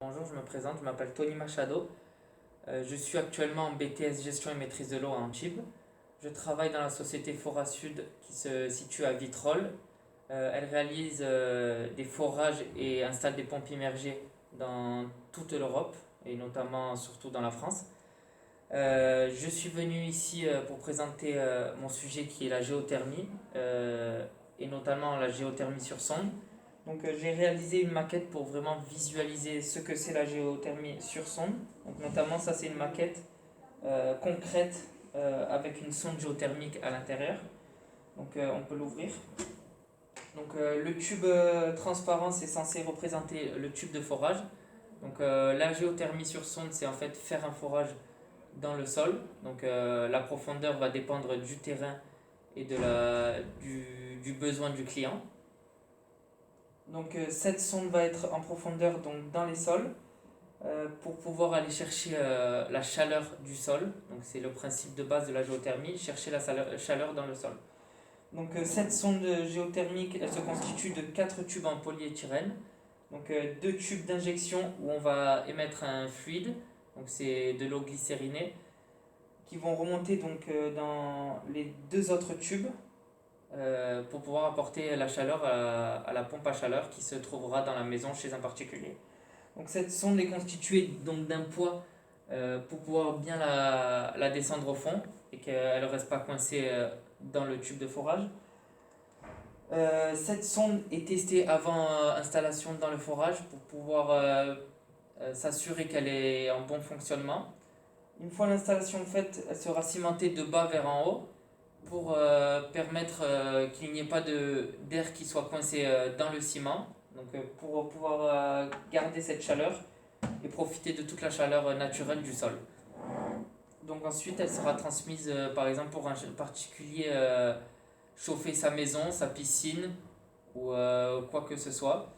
Bonjour, je me présente, je m'appelle Tony Machado. Je suis actuellement en BTS Gestion et Maîtrise de l'eau à Antibes. Je travaille dans la société Fora Sud qui se situe à Vitrolles. Elle réalise des forages et installe des pompes immergées dans toute l'Europe et notamment surtout dans la France. Je suis venu ici pour présenter mon sujet qui est la géothermie et notamment la géothermie sur sonde. Donc j'ai réalisé une maquette pour vraiment visualiser ce que c'est la géothermie sur sonde. Donc notamment ça c'est une maquette concrète avec une sonde géothermique à l'intérieur. Donc on peut l'ouvrir. Donc le tube transparent c'est censé représenter le tube de forage. Donc la géothermie sur sonde c'est en fait faire un forage dans le sol. Donc la profondeur va dépendre du terrain et du besoin du client. Donc cette sonde va être en profondeur donc dans les sols pour pouvoir aller chercher la chaleur du sol. Donc c'est le principe de base de la géothermie, chercher la chaleur dans le sol. Donc cette sonde géothermique, elle se constitue de 4 tubes en polyéthylène. Donc 2 tubes d'injection où on va émettre un fluide, donc c'est de l'eau glycérinée, qui vont remonter donc dans les 2 autres tubes pour pouvoir apporter la chaleur à la pompe à chaleur qui se trouvera dans la maison chez un particulier. Donc cette sonde est constituée donc d'un poids pour pouvoir bien la descendre au fond et qu'elle ne reste pas coincée dans le tube de forage. Cette sonde est testée avant installation dans le forage pour pouvoir s'assurer qu'elle est en bon fonctionnement. Une fois l'installation faite, elle sera cimentée de bas vers en haut pour permettre qu'il n'y ait pas d'air qui soit coincé dans le ciment. Donc pour pouvoir garder cette chaleur et profiter de toute la chaleur naturelle du sol. Donc ensuite elle sera transmise par exemple pour un particulier chauffer sa maison, sa piscine ou quoi que ce soit.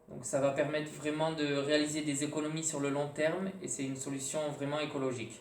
Donc ça va permettre vraiment de réaliser des économies sur le long terme et c'est une solution vraiment écologique.